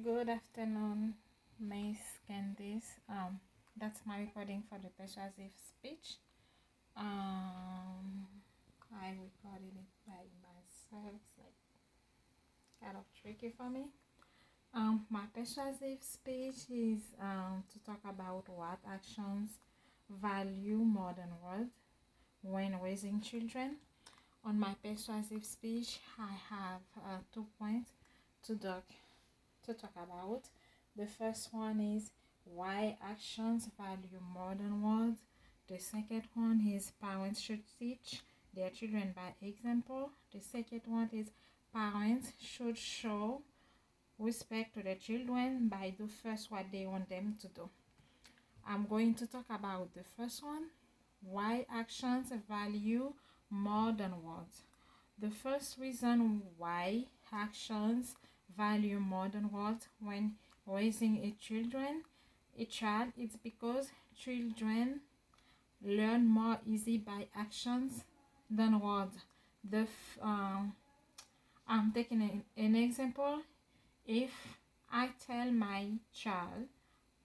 Good afternoon, Miss Candice. That's my recording for the persuasive speech. Um, I recorded it by myself. It's like kind of tricky for me. My persuasive speech is to talk about what actions value more than words when raising children. On my persuasive speech, I have 2 points to talk about. The first one is why actions value more than words. The second one is parents should teach their children by example. The second one is parents should show respect to their children by do first what they want them to do. I'm going to talk about the first one, why actions value more than words. The first reason why actions value more than words when raising a child is because children learn more easy by actions than words. I'm taking an example. If I tell my child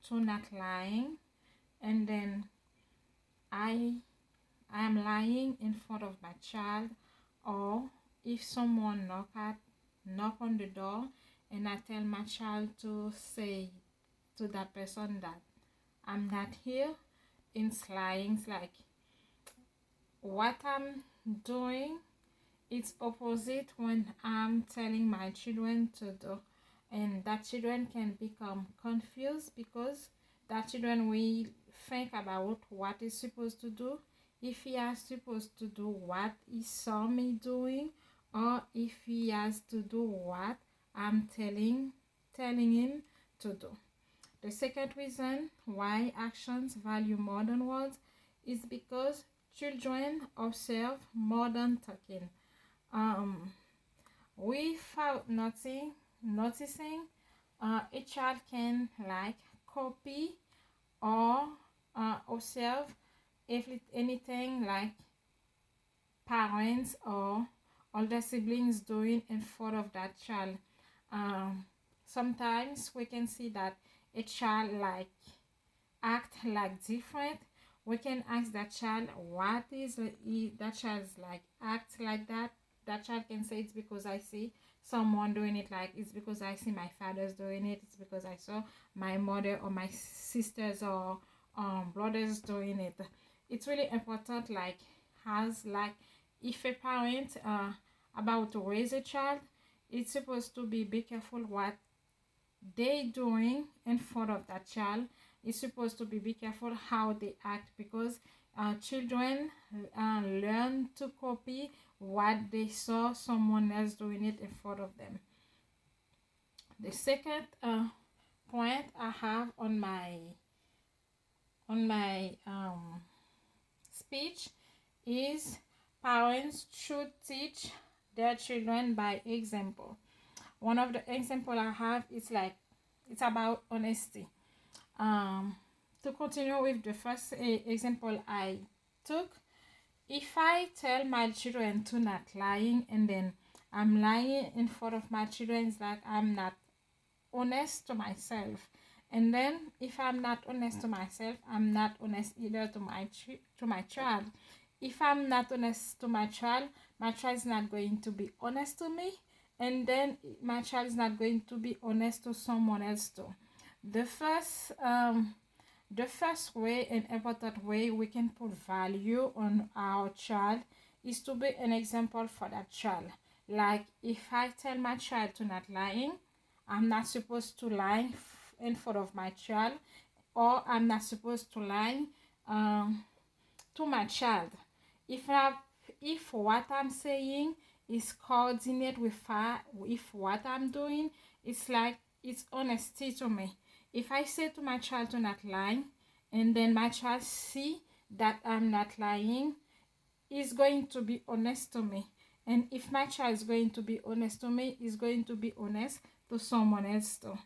to not lying, and then I am lying in front of my child, or if someone knock on the door and I tell my child to say to that person that I'm not here, it's lying. It's like what I'm doing, it's opposite when I'm telling my children to do, and that children can become confused because that children will think about what is supposed to do, if he is supposed to do what he saw me doing, or if he has to do what I'm telling him to do. The second reason why actions value more than words is because children observe more than talking. Without noticing, a child can like copy or observe anything like parents or older siblings doing in front of that child. Sometimes we can see that a child like act like different. We can ask that child what is that child's like act like that. That child can say it's because I see someone doing it, like it's because I see my father's doing it, it's because I saw my mother or my sisters or brothers doing it. It's really important, like has like if a parent about to raise a child, it's supposed to be careful what they doing in front of that child. It's supposed to be careful how they act, because children learn to copy what they saw someone else doing it in front of them. The second point I have on my speech is parents should teach their children by example. One of the example I have is like it's about honesty. To continue with the first example I took, if I tell my children to not lying, and then I'm lying in front of my children, it's like I'm not honest to myself. And then if I'm not honest to myself, I'm not honest either to my child. If I'm not honest to my child is not going to be honest to me, and then my child is not going to be honest to someone else too. The first way and important way we can put value on our child is to be an example for that child. Like if I tell my child to not lying, I'm not supposed to lie in front of my child, or I'm not supposed to lie to my child. If what I'm saying is coordinate with what I'm doing, it's like it's honesty to me. If I say to my child to not lie, and then my child see that I'm not lying, is going to be honest to me. And if my child is going to be honest to me, is going to be honest to someone else too.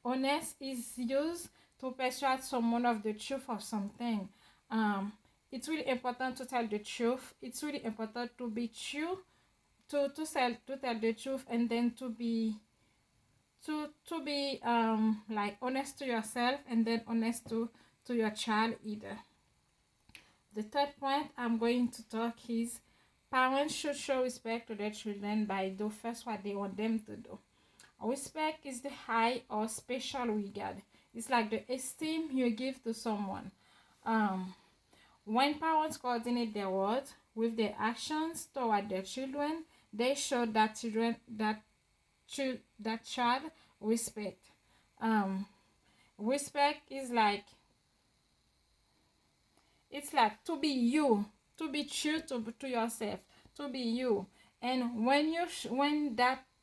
Honest is used to persuade someone of the truth of something. It's really important to tell the truth. It's really important to be true, to tell the truth, and then to be like honest to yourself and then honest to your child either. The third point I'm going to talk is parents should show respect to their children by do first what they want them to do. Respect is the high or special regard. It's like the esteem you give to someone. Um, when parents coordinate their words with their actions toward their children, they show that child respect. Um, Respect is like, it's like to be you, to be true to yourself, to be you. And when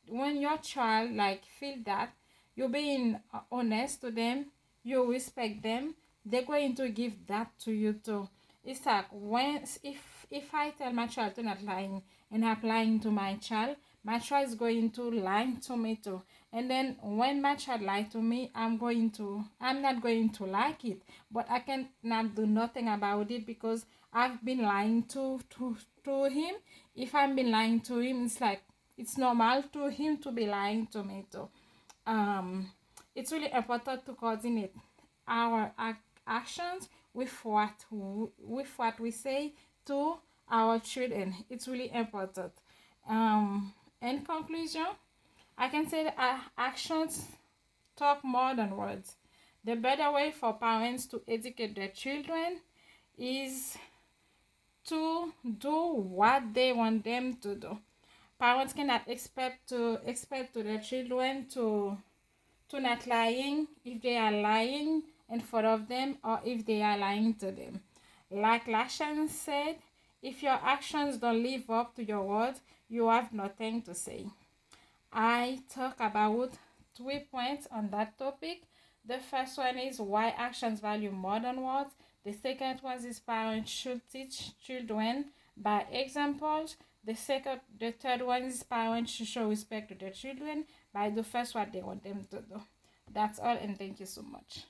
when your child like feel that you're being honest to them, you respect them, they're going to give that to you too. It's like when if I tell my child to not lying and I'm lying to my child is going to lie to me too. And then when my child lie to me, I'm not going to like it, but I can not do nothing about it because I've been lying to him. If I've been lying to him, it's like it's normal to him to be lying to me too. um it's really important to coordinate our actions with what we say to our children. It's really important. In conclusion, I can say that our actions talk more than words. The better way for parents to educate their children is to do what they want them to do. Parents cannot expect to their children to not lying if they are lying in front of them or if they are lying to them. Like Lashan said, if your actions don't live up to your words, you have nothing to say. I talk about 3 points on that topic. The first one is why actions value more than words. The second one is parents should teach children by examples. The third one is parents should show respect to their children by the first what they want them to do. That's all, and thank you so much.